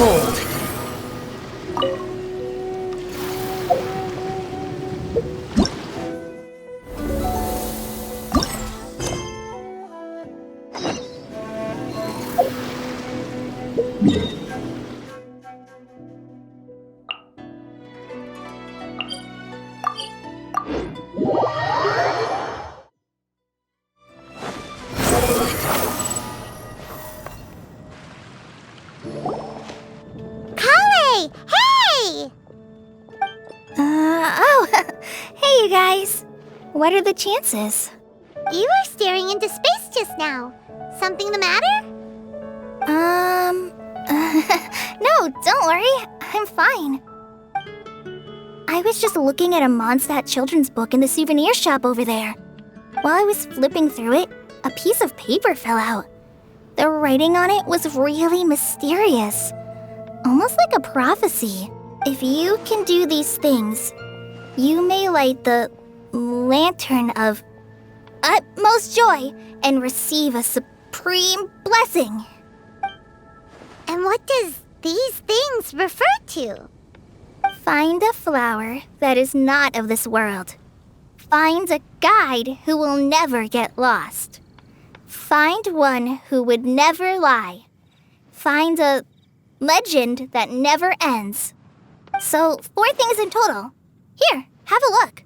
Behold! Hey, you guys. What are the chances? You were staring into space just now. Something the matter? No, don't worry. I'm fine. I was just looking at a Mondstadt children's book in the souvenir shop over there. While I was flipping through it, a piece of paper fell out. The writing on it was really mysterious. Almost like a prophecy. If you can do these things, you may light the lantern of utmost joy and receive a supreme blessing. And what does these things refer to? Find a flower that is not of this world. Find a guide who will never get lost. Find one who would never lie. Find a legend that never ends. So, 4 things in total. Here, have a look.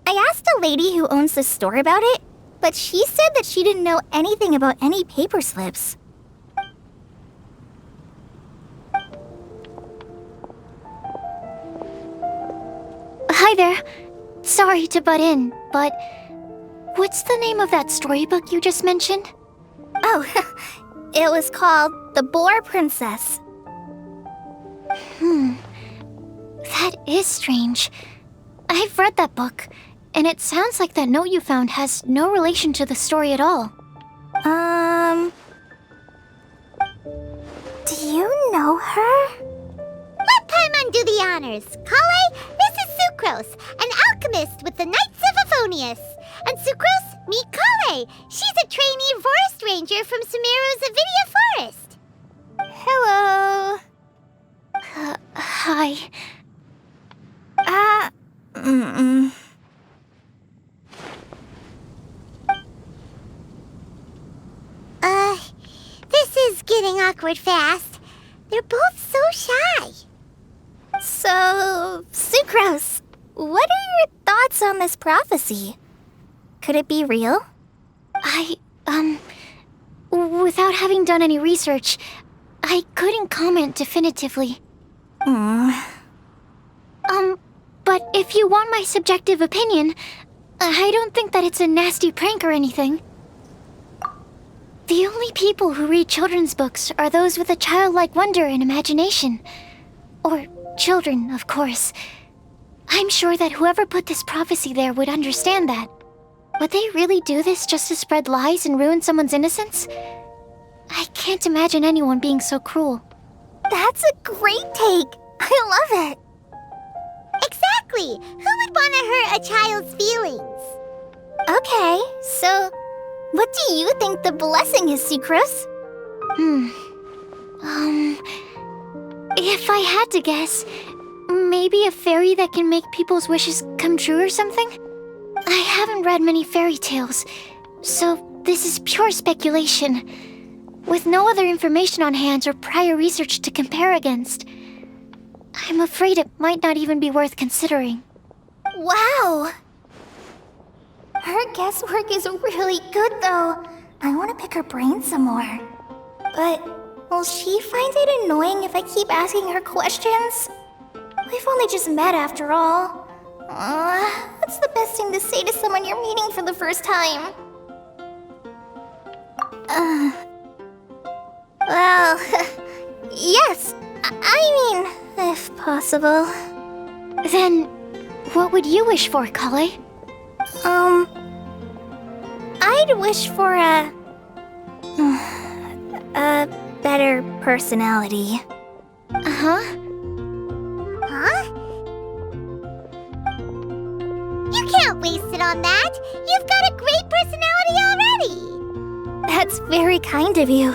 I asked a lady who owns the store about it, but she said that she didn't know anything about any paper slips. Hi there. Sorry to butt in, but what's the name of that storybook you just mentioned? Oh, it was called The Boar Princess. That is strange. I've read that book, and it sounds like that note you found has no relation to the story at all. Do you know her? Let Paimon do the honors. Kale, this is Sucrose, an alchemist with the Knights of Aphonius. And Sucrose, meet Kale. She's a trainee forest ranger from Sumeru's Avidia Forest. Hello. Hi. This is getting awkward fast. They're both so shy. So, Sucrose, what are your thoughts on this prophecy? Could it be real? Without having done any research, I couldn't comment definitively. But if you want my subjective opinion, I don't think that it's a nasty prank or anything. The only people who read children's books are those with a childlike wonder and imagination. Or children, of course. I'm sure that whoever put this prophecy there would understand that. Would they really do this just to spread lies and ruin someone's innocence? I can't imagine anyone being so cruel. That's a great take. I love it. Exactly. Who would want to hurt a child's feelings? Okay, so what do you think the blessing is, Sucrose? If I had to guess, maybe a fairy that can make people's wishes come true or something? I haven't read many fairy tales, so this is pure speculation. With no other information on hand or prior research to compare against, I'm afraid it might not even be worth considering. Wow! Her guesswork is really good, though. I want to pick her brain some more. But will she find it annoying if I keep asking her questions? We've only just met after all. What's the best thing to say to someone you're meeting for the first time? Well, yes. I mean, if possible. Then, what would you wish for, Kale? I'd wish for a better personality. Huh? You can't waste it on that. You've got a great personality already. That's very kind of you.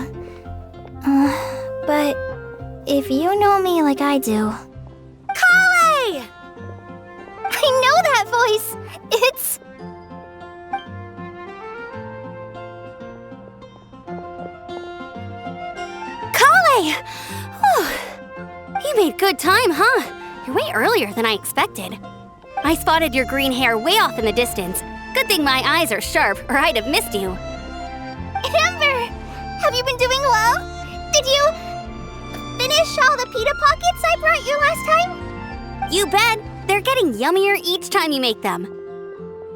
But if you know me like I do... Kale! I know that voice! It's... Kale! You made good time, huh? You're way earlier than I expected. I spotted your green hair way off in the distance. Good thing my eyes are sharp, or I'd have missed you. Amber! Have you been doing well? Did you... finish all the pita pockets I brought you last time? You bet! They're getting yummier each time you make them.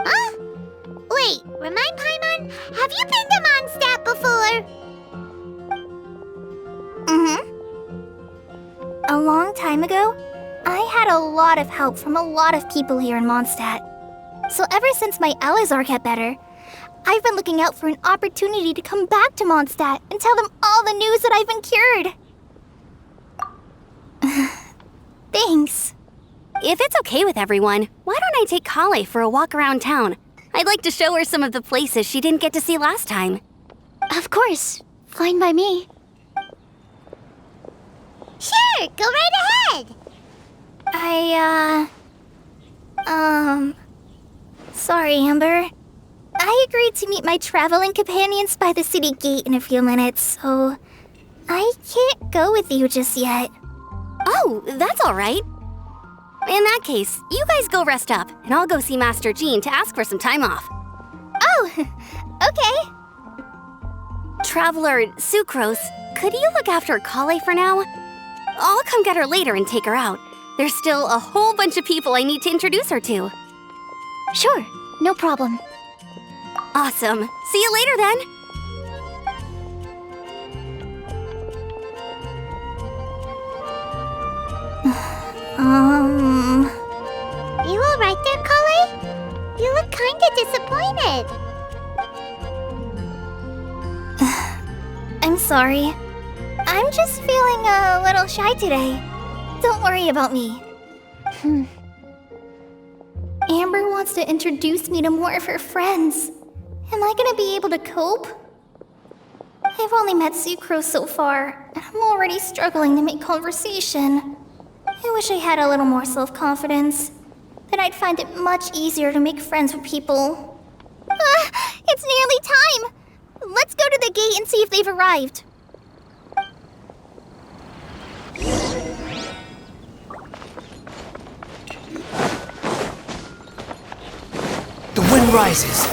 Huh? Wait, remind Paimon, have you been to Mondstadt before? A long time ago, I had a lot of help from a lot of people here in Mondstadt. So ever since my Elazar got better, I've been looking out for an opportunity to come back to Mondstadt and tell them all the news that I've been cured. Thanks. If it's okay with everyone, why don't I take Kale for a walk around town? I'd like to show her some of the places she didn't get to see last time. Of course. Fine by me. Sure, go right ahead. Sorry, Amber. I agreed to meet my traveling companions by the city gate in a few minutes, so I can't go with you just yet. Oh, that's all right. In that case, you guys go rest up, and I'll go see Master Jean to ask for some time off. Oh, okay. Traveler Sucrose, could you look after Kale for now? I'll come get her later and take her out. There's still a whole bunch of people I need to introduce her to. Sure, no problem. Awesome. See you later then. You all right there, Kale? You look kinda disappointed. I'm sorry. I'm just feeling a little shy today. Don't worry about me. Amber wants to introduce me to more of her friends. Am I gonna be able to cope? I've only met Sucrose so far, and I'm already struggling to make conversation. I wish I had a little more self-confidence. Then I'd find it much easier to make friends with people. It's nearly time! Let's go to the gate and see if they've arrived. The wind rises.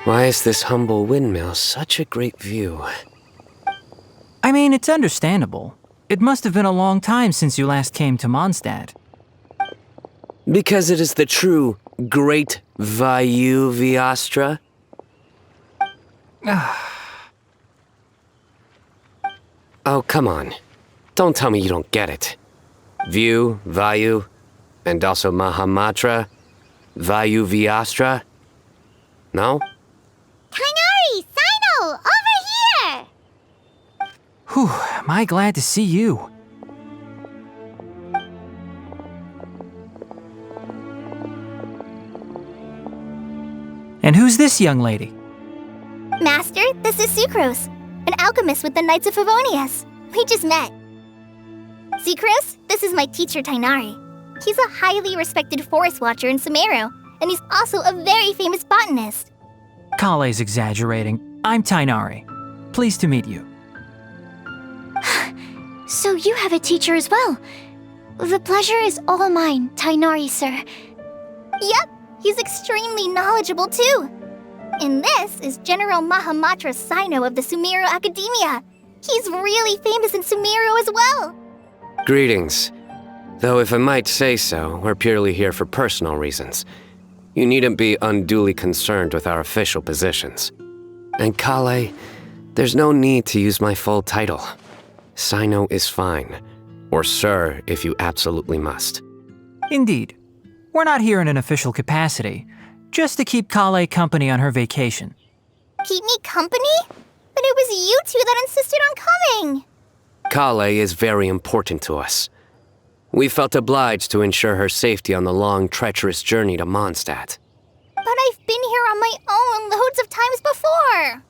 Why is this humble windmill such a great view? I mean, it's understandable. It must have been a long time since you last came to Mondstadt. Because it is the true Great Vayu Viastra? Oh, come on. Don't tell me you don't get it. View, Vayu, and also Mahamatra, Vayu Viastra? No? Kainari! Sino! Over here! Whew, am I glad to see you. And who's this young lady? Master, this is Sucrose, an alchemist with the Knights of Favonius. We just met. Sucrose, this is my teacher Tainari. He's a highly respected forest watcher in Sumeru, and he's also a very famous botanist. Kale's exaggerating. I'm Tainari. Pleased to meet you. So you have a teacher as well. The pleasure is all mine, Tainari, sir. Yep, he's extremely knowledgeable too. And this is General Mahamatra Sino of the Sumeru Academia. He's really famous in Sumeru as well. Greetings. Though if I might say so, we're purely here for personal reasons. You needn't be unduly concerned with our official positions. And Kale, there's no need to use my full title. Sino is fine. Or sir, if you absolutely must. Indeed. We're not here in an official capacity, just to keep Kale company on her vacation. Keep me company? But it was you two that insisted on coming. Kale is very important to us. We felt obliged to ensure her safety on the long, treacherous journey to Mondstadt. But I've been here on my own loads of times before.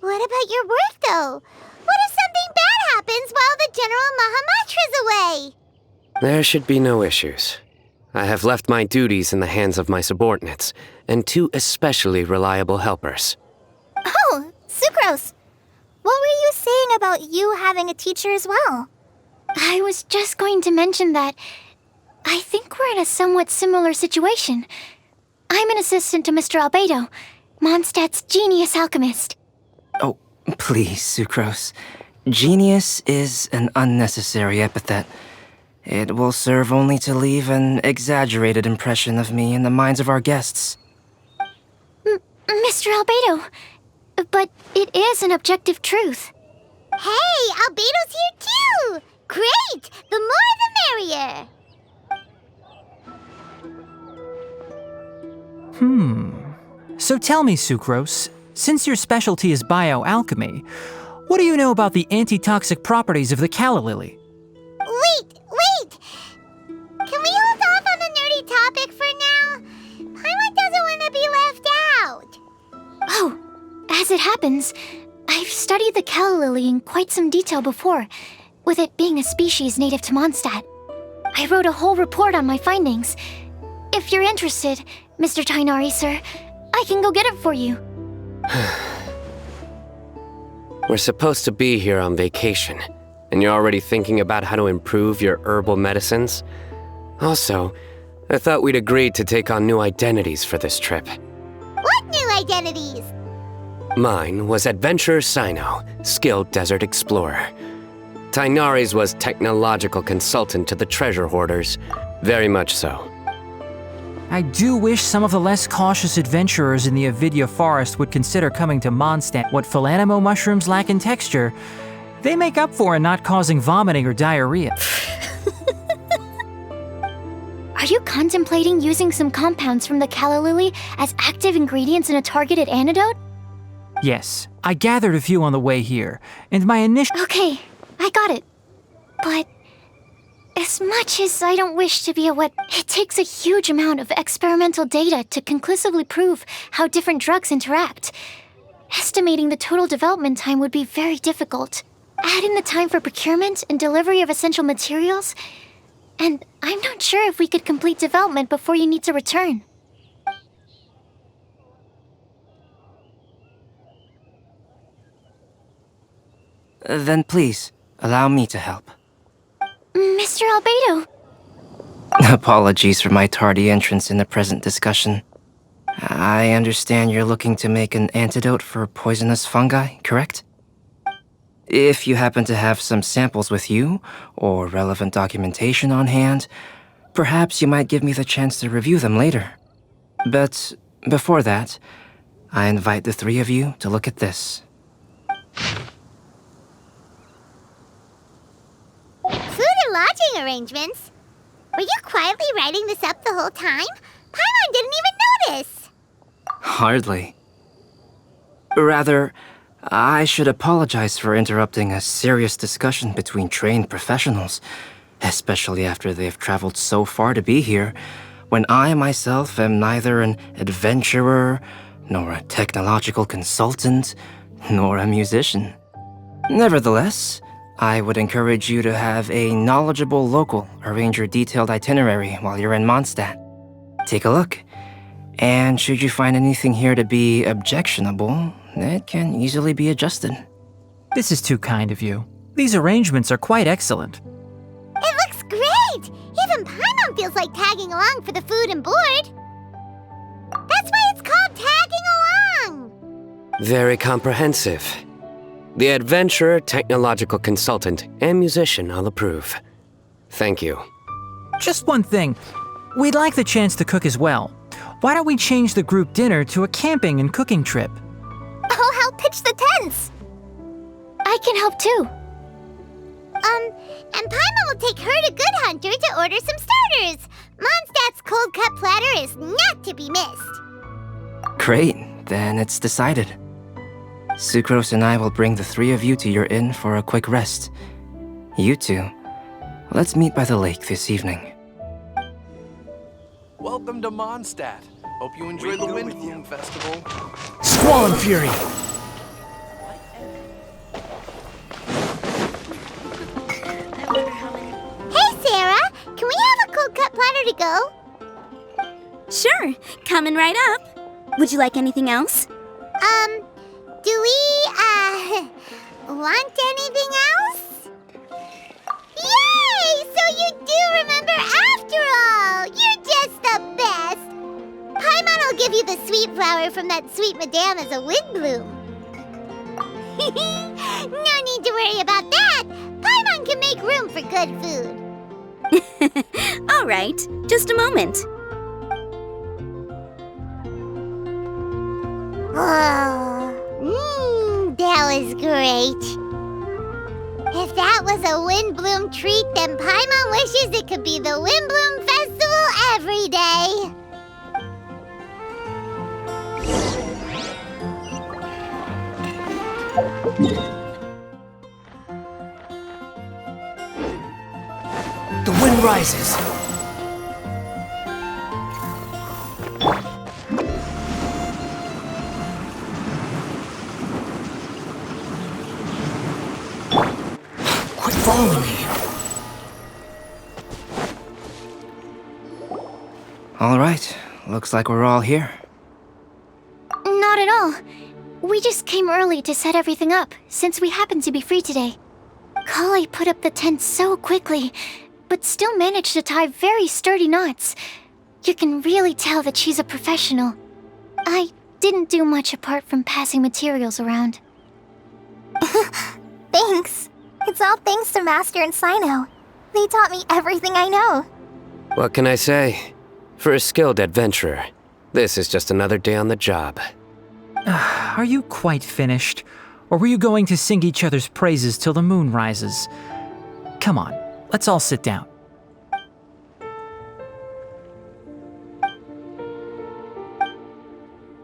What about your work, though? What if something bad happens while the General Mahamatra's away? There should be no issues. I have left my duties in the hands of my subordinates, and 2 especially reliable helpers. Oh, Sucrose. What were you saying about you having a teacher as well? I was just going to mention that I think we're in a somewhat similar situation. I'm an assistant to Mr. Albedo, Mondstadt's genius alchemist. Oh, please, Sucrose. Genius is an unnecessary epithet. It will serve only to leave an exaggerated impression of me in the minds of our guests. Mr. Albedo, but it is an objective truth. Hey, Albedo's here too! Great! The more the merrier! So tell me, Sucrose, since your specialty is bioalchemy, what do you know about the antitoxic properties of the calla lily? Wait! Can we hold off on the nerdy topic for now? Paimon doesn't want to be left out. Oh, as it happens, I've studied the calla lily in quite some detail before, with it being a species native to Mondstadt. I wrote a whole report on my findings. If you're interested, Mr. Tainari, sir, I can go get it for you. We're supposed to be here on vacation, and you're already thinking about how to improve your herbal medicines? Also, I thought we'd agreed to take on new identities for this trip. What new identities? Mine was Adventurer Sino, skilled desert explorer. Tainari's was technological consultant to the treasure hoarders. Very much so. I do wish some of the less cautious adventurers in the Avidya forest would consider coming to Mondstadt. What Philanimo mushrooms lack in texture, they make up for in not causing vomiting or diarrhea. Are you contemplating using some compounds from the calla lily as active ingredients in a targeted antidote? Yes, I gathered a few on the way here, and my initial— Okay, I got it. But as much as I don't wish to be it takes a huge amount of experimental data to conclusively prove how different drugs interact. Estimating the total development time would be very difficult. Add in the time for procurement and delivery of essential materials, and I'm not sure if we could complete development before you need to return. Then please, allow me to help. Mr. Albedo! Apologies for my tardy entrance in the present discussion. I understand you're looking to make an antidote for poisonous fungi, correct? If you happen to have some samples with you, or relevant documentation on hand, perhaps you might give me the chance to review them later. But before that, I invite the 3 of you to look at this. Food and lodging arrangements? Were you quietly writing this up the whole time? Paimon didn't even notice! Hardly. Rather, I should apologize for interrupting a serious discussion between trained professionals, especially after they've traveled so far to be here, when I myself am neither an adventurer, nor a technological consultant, nor a musician. Nevertheless, I would encourage you to have a knowledgeable local arrange your detailed itinerary while you're in Mondstadt. Take a look, and should you find anything here to be objectionable, it can easily be adjusted. This is too kind of you. These arrangements are quite excellent. It looks great! Even Paimon feels like tagging along for the food and board. That's why it's called tagging along! Very comprehensive. The adventurer, technological consultant, and musician all approve. Thank you. Just one thing. We'd like the chance to cook as well. Why don't we change the group dinner to a camping and cooking trip? I'll help pitch the tents. I can help too. And Paimon will take her to Good Hunter to order some starters. Mondstadt's cold cut platter is not to be missed. Great, then it's decided. Sucrose and I will bring the three of you to your inn for a quick rest. You two, let's meet by the lake this evening. Welcome to Mondstadt. Hope you enjoy the Windblume Festival. Squall and Fury! Hey, Sarah! Can we have a cold cut platter to go? Sure, coming right up. Would you like anything else? Do we, want anything else? Yay! So you do remember after all! You're just the best! Paimon will give you the sweet flower from that sweet madame as a Windblume. No need to worry about that! Paimon can make room for good food. All right, just a moment. That was great. If that was a Windblume treat, then Paimon wishes it could be the Windblume Festival every day. The wind rises. Quit following me. All right, looks like we're all here. Not at all. We just came early to set everything up, since we happen to be free today. Kale put up the tent so quickly, but still managed to tie very sturdy knots. You can really tell that she's a professional. I didn't do much apart from passing materials around. Thanks. It's all thanks to Master and Sino. They taught me everything I know. What can I say? For a skilled adventurer, this is just another day on the job. Are you quite finished? Or were you going to sing each other's praises till the moon rises? Come on, let's all sit down.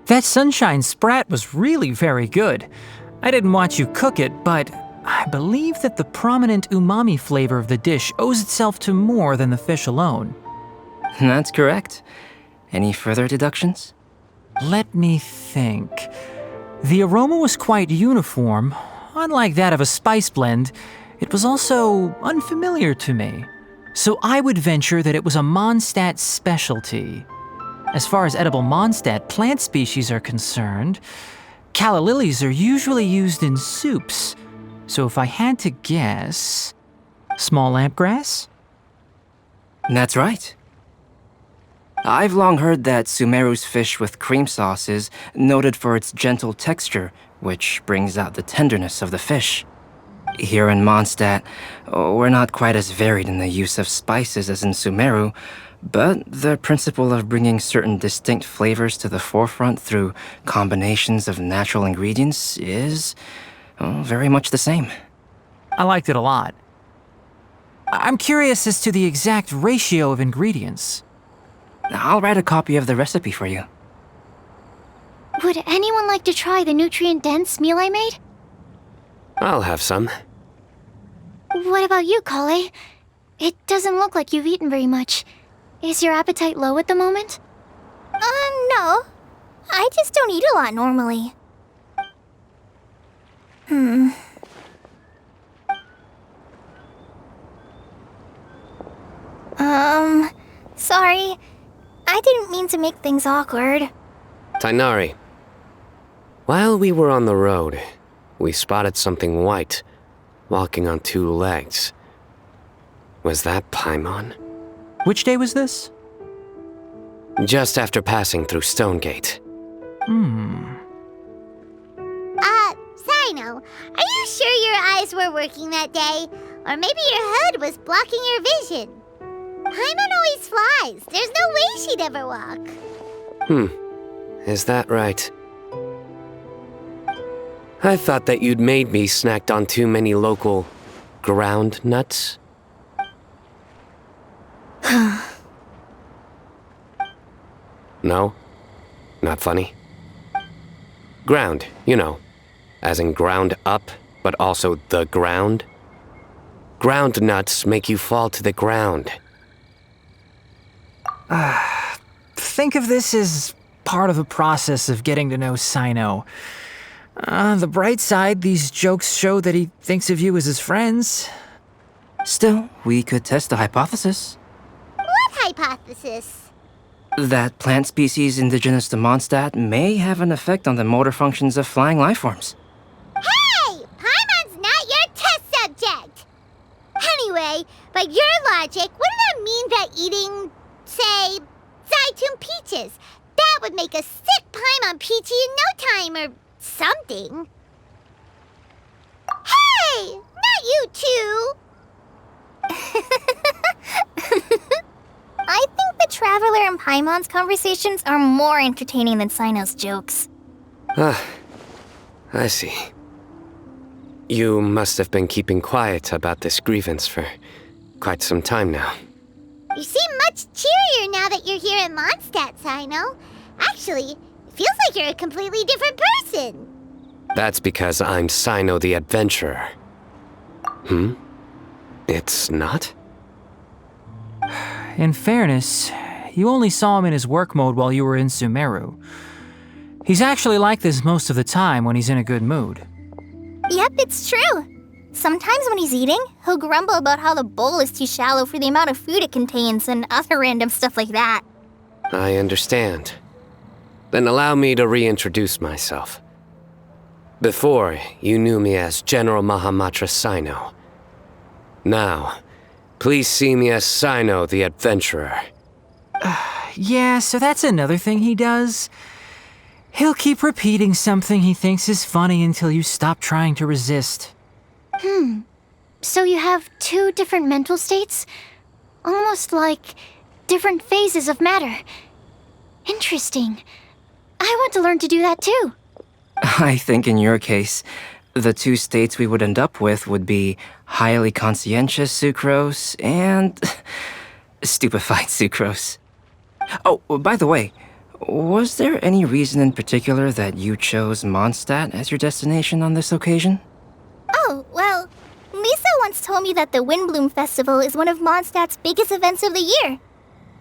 That sunshine sprat was really very good. I didn't watch you cook it, but I believe that the prominent umami flavor of the dish owes itself to more than the fish alone. That's correct. Any further deductions? Let me think. The aroma was quite uniform. Unlike that of a spice blend, it was also unfamiliar to me. So I would venture that it was a Mondstadt specialty. As far as edible Mondstadt plant species are concerned, calla lilies are usually used in soups. So if I had to guess, small lampgrass? That's right. I've long heard that Sumeru's fish with cream sauce is noted for its gentle texture, which brings out the tenderness of the fish. Here in Mondstadt, we're not quite as varied in the use of spices as in Sumeru, but the principle of bringing certain distinct flavors to the forefront through combinations of natural ingredients is very much the same. I liked it a lot. I'm curious as to the exact ratio of ingredients. I'll write a copy of the recipe for you. Would anyone like to try the nutrient-dense meal I made? I'll have some. What about you, Kale? It doesn't look like you've eaten very much. Is your appetite low at the moment? No. I just don't eat a lot normally. Sorry. I didn't mean to make things awkward. Tainari, while we were on the road, we spotted something white, walking on two legs. Was that Paimon? Which day was this? Just after passing through Stonegate. Sino, are you sure your eyes were working that day? Or maybe your hood was blocking your vision? Paimon always flies. There's no way she'd ever walk. Is that right? I thought that you'd made me snacked on too many local ground nuts. No? Not funny? Ground, you know. As in ground up, but also the ground? Ground nuts make you fall to the ground. Think of this as part of the process of getting to know Sino. On the bright side, these jokes show that he thinks of you as his friends. Still, we could test the hypothesis. What hypothesis? That plant species indigenous to Mondstadt may have an effect on the motor functions of flying lifeforms. Hey! Paimon's not your test subject! Anyway, by your logic, wouldn't that mean that eating, say, Zaitun peaches, that would make a sick Paimon peachy in no time or something? Hey! Not you two! I think the Traveler and Paimon's conversations are more entertaining than Sino's jokes. I see. You must have been keeping quiet about this grievance for quite some time now. You seem much cheerier now that you're here in Mondstadt, Sino. Actually, it feels like you're a completely different person. That's because I'm Sino the Adventurer. It's not? In fairness, you only saw him in his work mode while you were in Sumeru. He's actually like this most of the time when he's in a good mood. Yep, it's true. Sometimes when he's eating, he'll grumble about how the bowl is too shallow for the amount of food it contains and other random stuff like that. I understand. Then allow me to reintroduce myself. Before, you knew me as General Mahamatra Sino. Now, please see me as Sino the Adventurer. Yeah, so that's another thing he does. He'll keep repeating something he thinks is funny until you stop trying to resist. So you have two different mental states? Almost like different phases of matter. Interesting. I want to learn to do that too. I think in your case, the two states we would end up with would be highly conscientious sucrose and stupefied sucrose. Oh, by the way, was there any reason in particular that you chose Mondstadt as your destination on this occasion? Oh, well, Lisa once told me that the Windblume Festival is one of Mondstadt's biggest events of the year.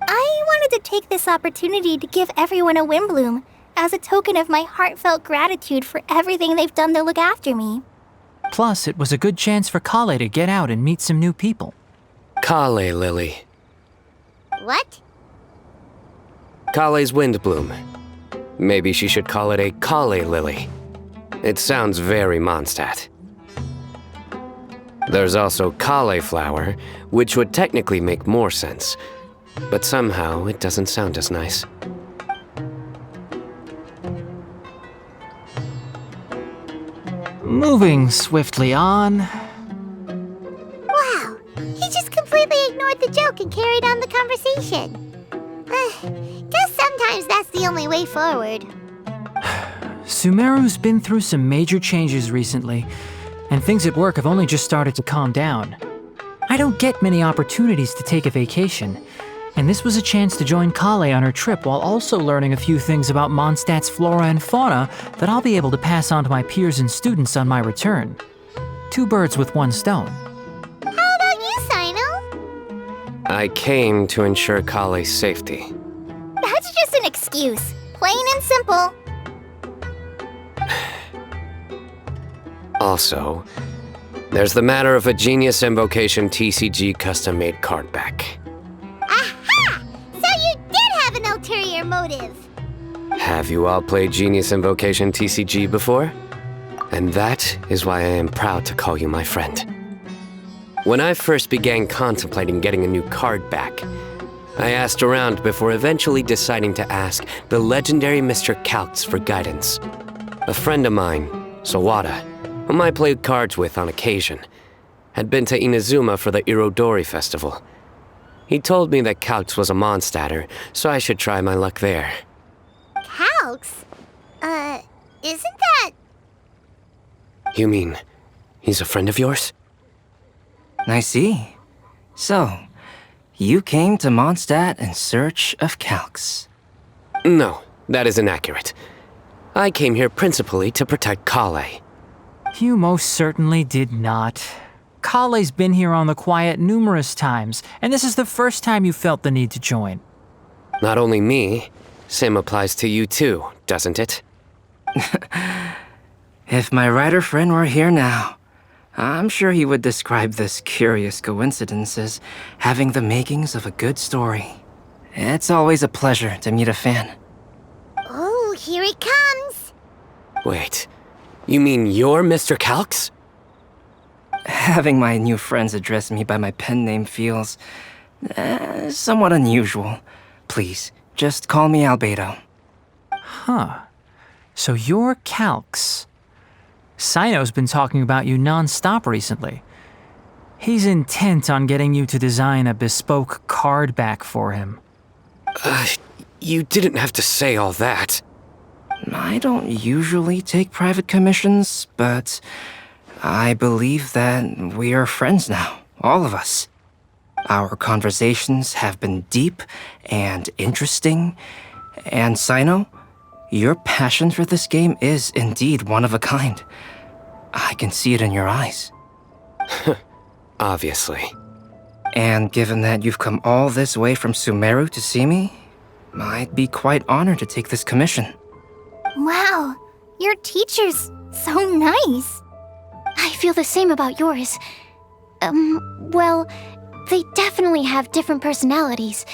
I wanted to take this opportunity to give everyone a Windblume as a token of my heartfelt gratitude for everything they've done to look after me. Plus, it was a good chance for Kale to get out and meet some new people. Kale Lily. What? Kale's Windblume. Maybe she should call it a Kale Lily. It sounds very Mondstadt. There's also cauliflower, which would technically make more sense, but somehow it doesn't sound as nice. Moving swiftly on. Wow, he just completely ignored the joke and carried on the conversation. Guess sometimes that's the only way forward. Sumeru's been through some major changes recently, and things at work have only just started to calm down. I don't get many opportunities to take a vacation, and this was a chance to join Kale on her trip while also learning a few things about Mondstadt's flora and fauna that I'll be able to pass on to my peers and students on my return. Two birds with one stone. How about you, Sino? I came to ensure Kale's safety. That's just an excuse. Plain and simple. Also, there's the matter of a Genius Invocation TCG custom-made card back. Aha! So you did have an ulterior motive. Have you all played Genius Invocation TCG before? And that is why I am proud to call you my friend. When I first began contemplating getting a new card back, I asked around before eventually deciding to ask the legendary Mr. Kaltz for guidance. A friend of mine, Sawada, whom I played cards with on occasion, had been to Inazuma for the Irodori festival. He told me that Kaltz was a Mondstadter, so I should try my luck there. Kaltz? Isn't that... You mean, he's a friend of yours? I see. So, you came to Mondstadt in search of Kaltz. No, that is inaccurate. I came here principally to protect Kale. You most certainly did not. Kale's been here on the quiet numerous times, and this is the first time you felt the need to join. Not only me, same applies to you too, doesn't it? If my writer friend were here now, I'm sure he would describe this curious coincidence as having the makings of a good story. It's always a pleasure to meet a fan. Oh, here it comes. Wait, you mean you're Mr. Calx? Having my new friends address me by my pen name feels somewhat unusual. Please, just call me Albedo. Huh. So you're Calx. Sino's been talking about you non-stop recently. He's intent on getting you to design a bespoke card back for him. You didn't have to say all that. I don't usually take private commissions, but I believe that we are friends now, all of us. Our conversations have been deep and interesting, and Sino, your passion for this game is indeed one of a kind. I can see it in your eyes. Obviously. And given that you've come all this way from Sumeru to see me, I'd be quite honored to take this commission. Wow, your teacher's so nice. I feel the same about yours. Well, they definitely have different personalities,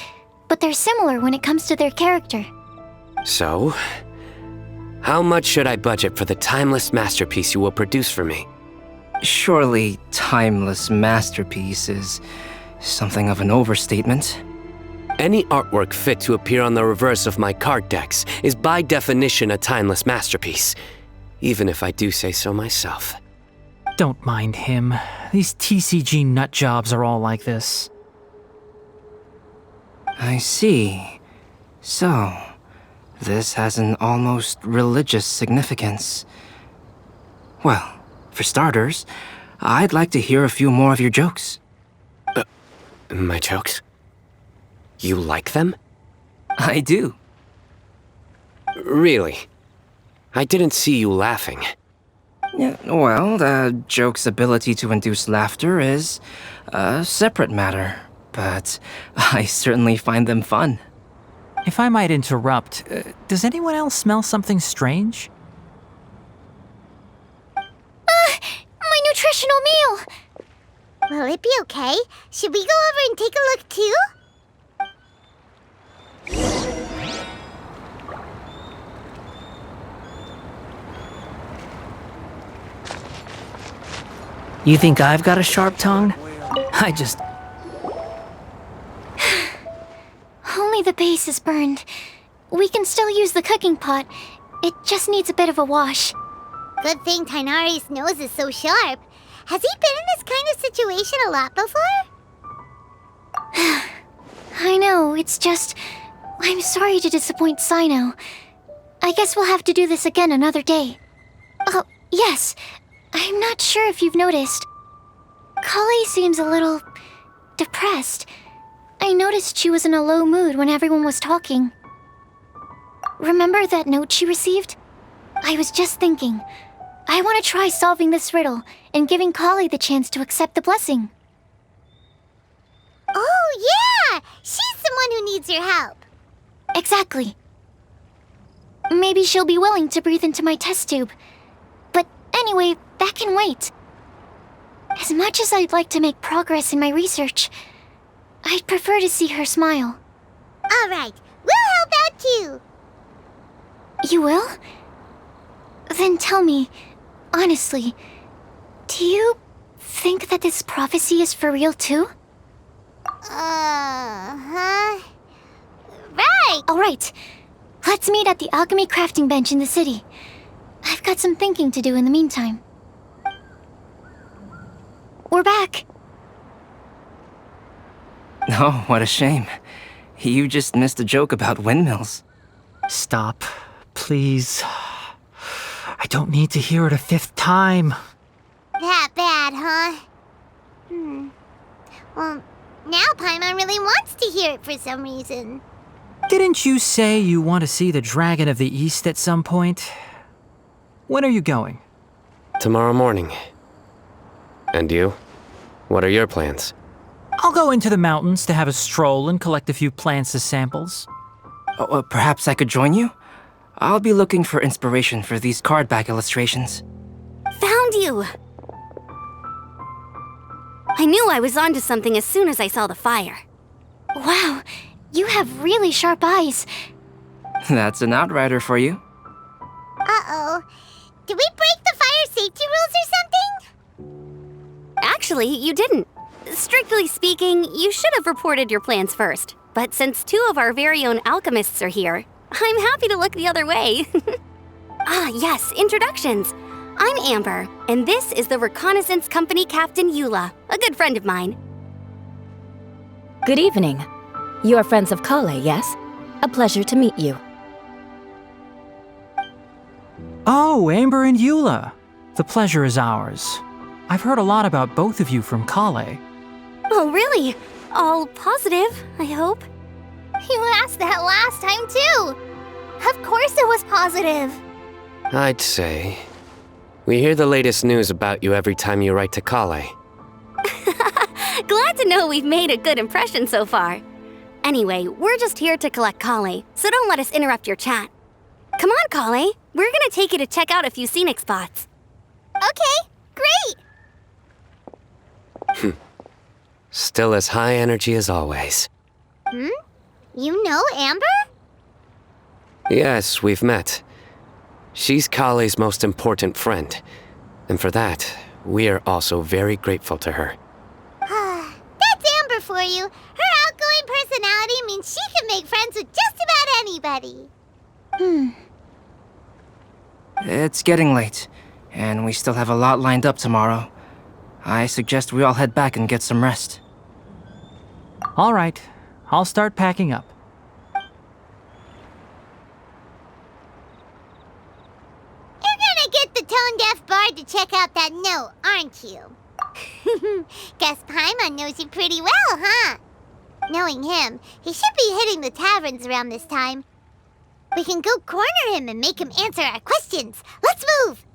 but they're similar when it comes to their character. So, how much should I budget for the timeless masterpiece you will produce for me? Surely, timeless masterpiece is something of an overstatement. Any artwork fit to appear on the reverse of my card decks is by definition a timeless masterpiece, even if I do say so myself. Don't mind him. These TCG nut jobs are all like this. I see. So, this has an almost religious significance. Well, for starters, I'd like to hear a few more of your jokes. My jokes? You like them? I do. Really? I didn't see you laughing. Yeah, well, the joke's ability to induce laughter is a separate matter, but I certainly find them fun. If I might interrupt, does anyone else smell something strange? My nutritional meal! Will it be okay? Should we go over and take a look too? You think I've got a sharp tongue? Only the base is burned. We can still use the cooking pot. It just needs a bit of a wash. Good thing Tainari's nose is so sharp. Has he been in this kind of situation a lot before? I know, it's just... I'm sorry to disappoint Sino. I guess we'll have to do this again another day. Oh, yes. I'm not sure if you've noticed. Kale seems a little... depressed. I noticed she was in a low mood when everyone was talking. Remember that note she received? I was just thinking. I want to try solving this riddle and giving Kale the chance to accept the blessing. Oh, yeah! She's someone who needs your help. Exactly. Maybe she'll be willing to breathe into my test tube. But anyway, that can wait. As much as I'd like to make progress in my research, I'd prefer to see her smile. All right, we'll help out too. You will? Then tell me, honestly, do you think that this prophecy is for real too? Huh? Right! All right. Let's meet at the alchemy crafting bench in the city. I've got some thinking to do in the meantime. We're back. Oh, what a shame. You just missed a joke about windmills. Stop, please. I don't need to hear it a fifth time. That bad, huh? Well, now Paimon really wants to hear it for some reason. Didn't you say you want to see the Dragon of the East at some point? When are you going? tomorrow morning. And you? What are your plans? I'll go into the mountains to have a stroll and collect a few plants as samples. Perhaps I could join you? I'll be looking for inspiration for these card back illustrations. Found you! I knew I was onto something as soon as I saw the fire. Wow, you have really sharp eyes. That's an outrider for you. Uh-oh. Did we break the fire safety rules or something? Actually, you didn't. Strictly speaking, you should have reported your plans first. But since 2 of our very own alchemists are here, I'm happy to look the other way. Ah, yes, introductions. I'm Amber, and this is the Reconnaissance Company Captain Eula, a good friend of mine. Good evening. You are friends of Kale, yes? A pleasure to meet you. Oh, Amber and Eula. The pleasure is ours. I've heard a lot about both of you from Kale. Oh, really? All positive, I hope. You asked that last time, too. Of course it was positive. I'd say. We hear the latest news about you every time you write to Kale. Glad to know we've made a good impression so far. Anyway, we're just here to collect Kale, so don't let us interrupt your chat. Come on, Kale. We're gonna take you to check out a few scenic spots. Okay, great. Still as high energy as always. You know Amber? Yes, we've met. She's Kale's most important friend. And for that, we are also very grateful to her. That's Amber for you. Her outgoing personality means she can make friends with just about anybody. It's getting late, and we still have a lot lined up tomorrow. I suggest we all head back and get some rest. All right, I'll start packing up. You're gonna get the tone-deaf bard to check out that note, aren't you? Guess Paimon knows you pretty well, huh? Knowing him, he should be hitting the taverns around this time. We can go corner him and make him answer our questions. Let's move!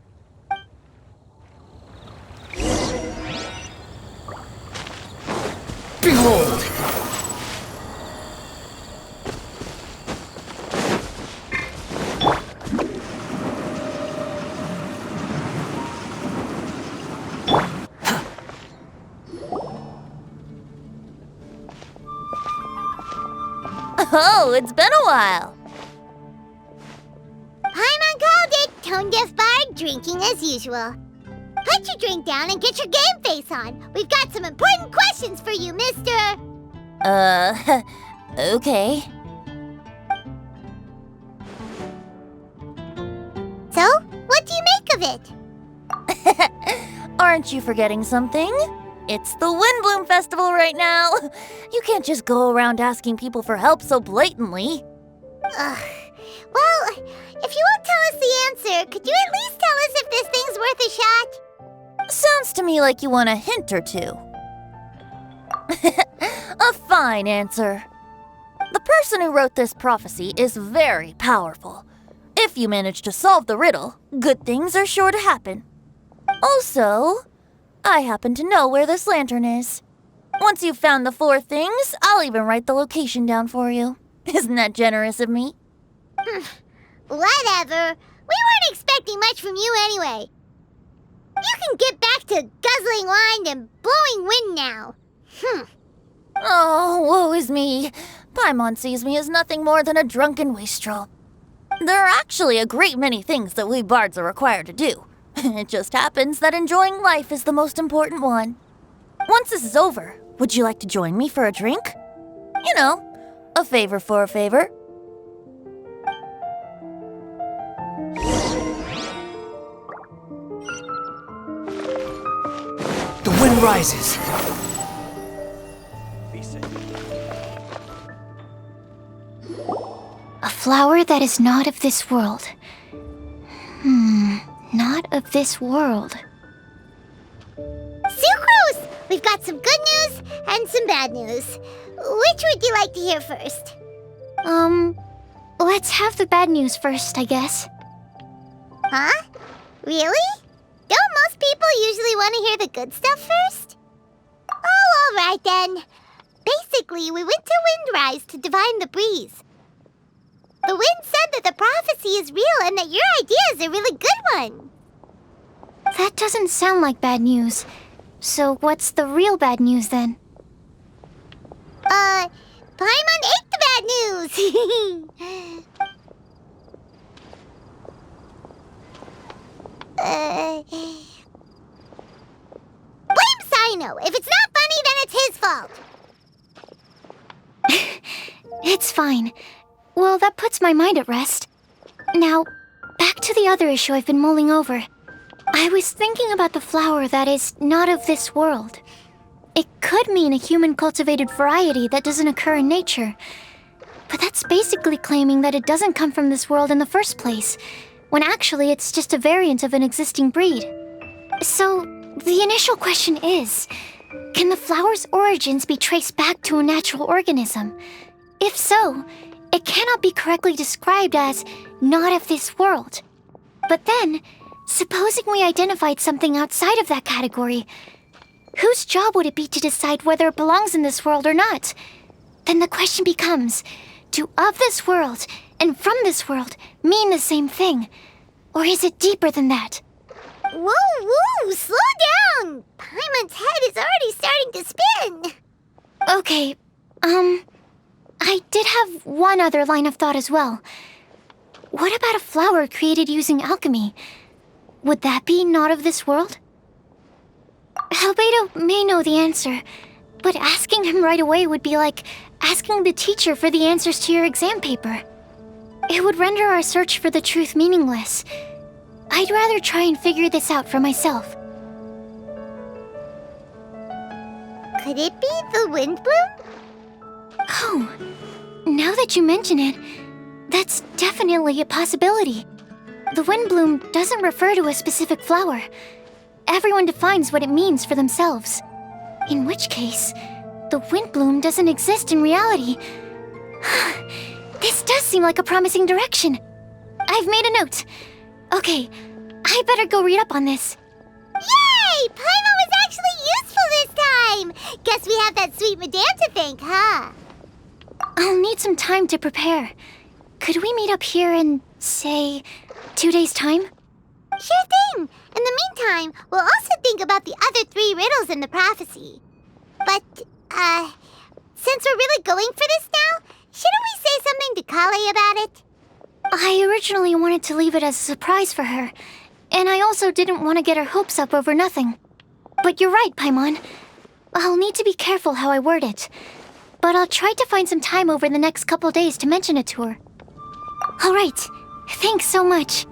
Behold! Oh, it's been a while. Paimon called it, tone-deaf bard drinking as usual. Put your drink down and get your game face on. We've got some important questions for you, mister. Okay. So, what do you make of it? Aren't you forgetting something? It's the Windblume Festival right now. You can't just go around asking people for help so blatantly. Well, if you won't tell us the answer, could you at least tell us if this thing's worth a shot? Sounds to me like you want a hint or two. A fine answer. The person who wrote this prophecy is very powerful. If you manage to solve the riddle, good things are sure to happen. Also, I happen to know where this lantern is. Once you've found the 4 things, I'll even write the location down for you. Isn't that generous of me? Whatever. We weren't expecting much from you anyway. You can get back to guzzling wine and blowing wind now. Oh, woe is me. Paimon sees me as nothing more than a drunken wastrel. There are actually a great many things that we bards are required to do. It just happens that enjoying life is the most important one. Once this is over, would you like to join me for a drink? You know, a favor for a favor. The wind rises. Be safe. A flower that is not of this world. Not of this world. Sucrose! We've got some good news and some bad news. Which would you like to hear first? Let's have the bad news first, I guess. Huh? Really? Don't people usually want to hear the good stuff first? Oh, all right then. Basically, we went to Windrise to divine the breeze. The wind said that the prophecy is real and that your idea is a really good one. That doesn't sound like bad news. So what's the real bad news then? Paimon ate the bad news! Blame Sino! If it's not funny, then it's his fault! It's fine. Well, that puts my mind at rest. Now, back to the other issue I've been mulling over. I was thinking about the flower that is not of this world. It could mean a human-cultivated variety that doesn't occur in nature. But that's basically claiming that it doesn't come from this world in the first place, when actually it's just a variant of an existing breed. So, the initial question is, can the flower's origins be traced back to a natural organism? If so, it cannot be correctly described as not of this world. But then, supposing we identified something outside of that category, whose job would it be to decide whether it belongs in this world or not? Then the question becomes, do of this world and from this world mean the same thing? Or is it deeper than that? Whoa, slow down! Paimon's head is already starting to spin! Okay, I did have one other line of thought as well. What about a flower created using alchemy? Would that be not of this world? Albedo may know the answer, but asking him right away would be like asking the teacher for the answers to your exam paper. It would render our search for the truth meaningless. I'd rather try and figure this out for myself. Could it be the Windblume? Oh, now that you mention it, that's definitely a possibility. The Windblume doesn't refer to a specific flower. Everyone defines what it means for themselves. In which case, the Windblume doesn't exist in reality. This does seem like a promising direction. I've made a note. Okay, I better go read up on this. Yay! Paimon was actually useful this time! Guess we have that sweet madame to thank, huh? I'll need some time to prepare. Could we meet up here in, say, 2 days' time? Sure thing! In the meantime, we'll also think about the other 3 riddles in the prophecy. But, since we're really going for this now, shouldn't we say something to Kale about it? I originally wanted to leave it as a surprise for her, and I also didn't want to get her hopes up over nothing. But you're right, Paimon. I'll need to be careful how I word it. But I'll try to find some time over the next couple days to mention it to her. All right. Thanks so much.